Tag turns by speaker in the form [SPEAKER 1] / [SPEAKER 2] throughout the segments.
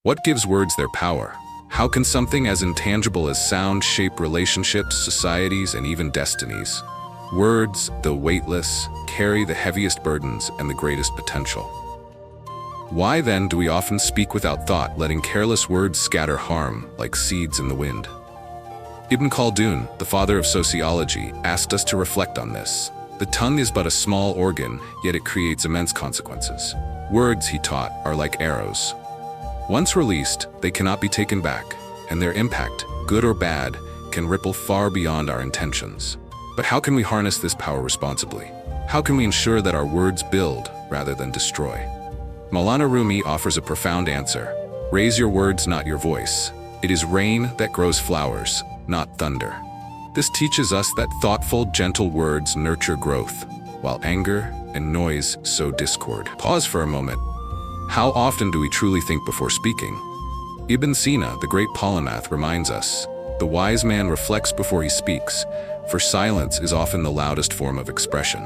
[SPEAKER 1] What gives words their power? How can something as intangible as sound shape relationships, societies, and even destinies? Words, though weightless, carry the heaviest burdens and the greatest potential. Why then do we often speak without thought, letting careless words scatter harm like seeds in the wind? Ibn Khaldun, the father of sociology, asked us to reflect on this. The tongue is but a small organ, yet it creates immense consequences. Words, he taught, are like arrows. Once released, they cannot be taken back, and their impact, good or bad, can ripple far beyond our intentions. But how can we harness this power responsibly? How can we ensure that our words build rather than destroy? Maulana Rumi offers a profound answer. Raise your words, not your voice. It is rain that grows flowers, not thunder. This teaches us that thoughtful, gentle words nurture growth, while anger and noise sow discord. Pause for a moment. How often do we truly think before speaking? Ibn Sina, the great polymath, reminds us, the wise man reflects before he speaks, for silence is often the loudest form of expression.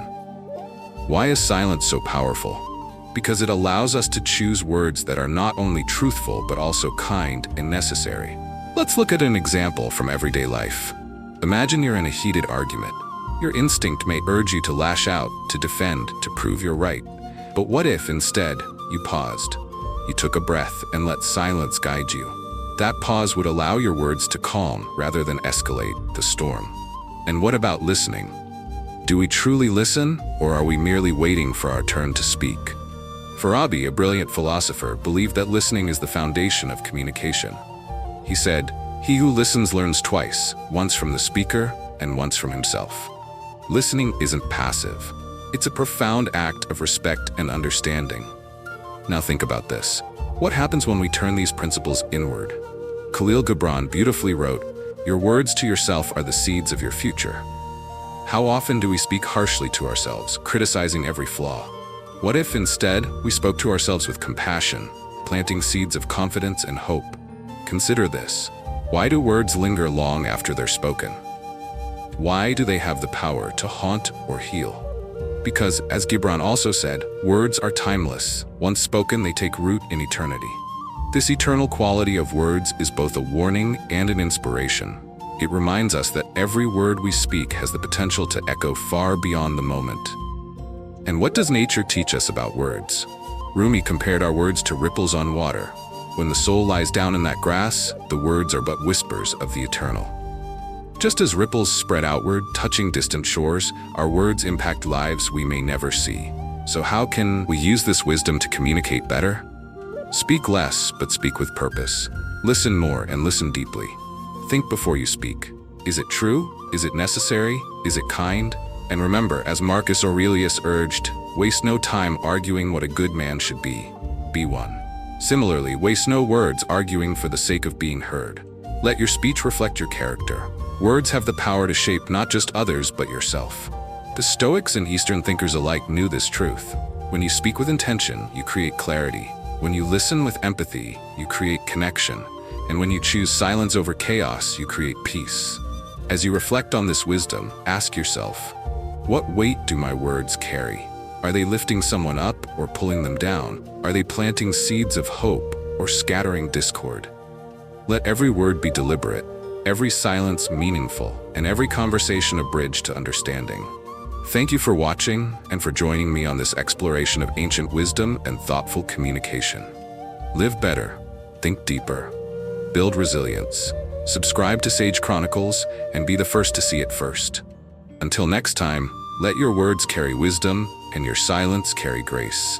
[SPEAKER 1] Why is silence so powerful? Because it allows us to choose words that are not only truthful but also kind and necessary. Let's look at an example from everyday life. Imagine you're in a heated argument. Your instinct may urge you to lash out, to defend, to prove you're right. But what if, instead, you paused? You took a breath and let silence guide you. That pause would allow your words to calm rather than escalate the storm. And what about listening? Do we truly listen, or are we merely waiting for our turn to speak? Farabi, a brilliant philosopher, believed that listening is the foundation of communication. He said, "He who listens learns twice, once from the speaker and once from himself." Listening isn't passive. It's a profound act of respect and understanding. Now think about this. What happens when we turn these principles inward? Khalil Gibran beautifully wrote, "Your words to yourself are the seeds of your future." How often do we speak harshly to ourselves, criticizing every flaw? What if instead we spoke to ourselves with compassion, planting seeds of confidence and hope? Consider this. Why do words linger long after they're spoken? Why do they have the power to haunt or heal? Because, as Gibran also said, words are timeless. Once spoken, they take root in eternity. This eternal quality of words is both a warning and an inspiration. It reminds us that every word we speak has the potential to echo far beyond the moment. And what does nature teach us about words? Rumi compared our words to ripples on water. When the soul lies down in that grass, the words are but whispers of the eternal. Just as ripples spread outward, touching distant shores, our words impact lives we may never see. So how can we use this wisdom to communicate better? Speak less, but speak with purpose. Listen more and listen deeply. Think before you speak. Is it true? Is it necessary? Is it kind? And remember, as Marcus Aurelius urged, waste no time arguing what a good man should be. Be one. Similarly, waste no words arguing for the sake of being heard. Let your speech reflect your character. Words have the power to shape not just others, but yourself. The Stoics and Eastern thinkers alike knew this truth. When you speak with intention, you create clarity. When you listen with empathy, you create connection. And when you choose silence over chaos, you create peace. As you reflect on this wisdom, ask yourself, what weight do my words carry? Are they lifting someone up or pulling them down? Are they planting seeds of hope or scattering discord? Let every word be deliberate, every silence meaningful, and every conversation a bridge to understanding. Thank you for watching and for joining me on this exploration of ancient wisdom and thoughtful communication. Live better, think deeper, build resilience, subscribe to Sage Chronicles, and be the first to see it first. Until next time, let your words carry wisdom and your silence carry grace.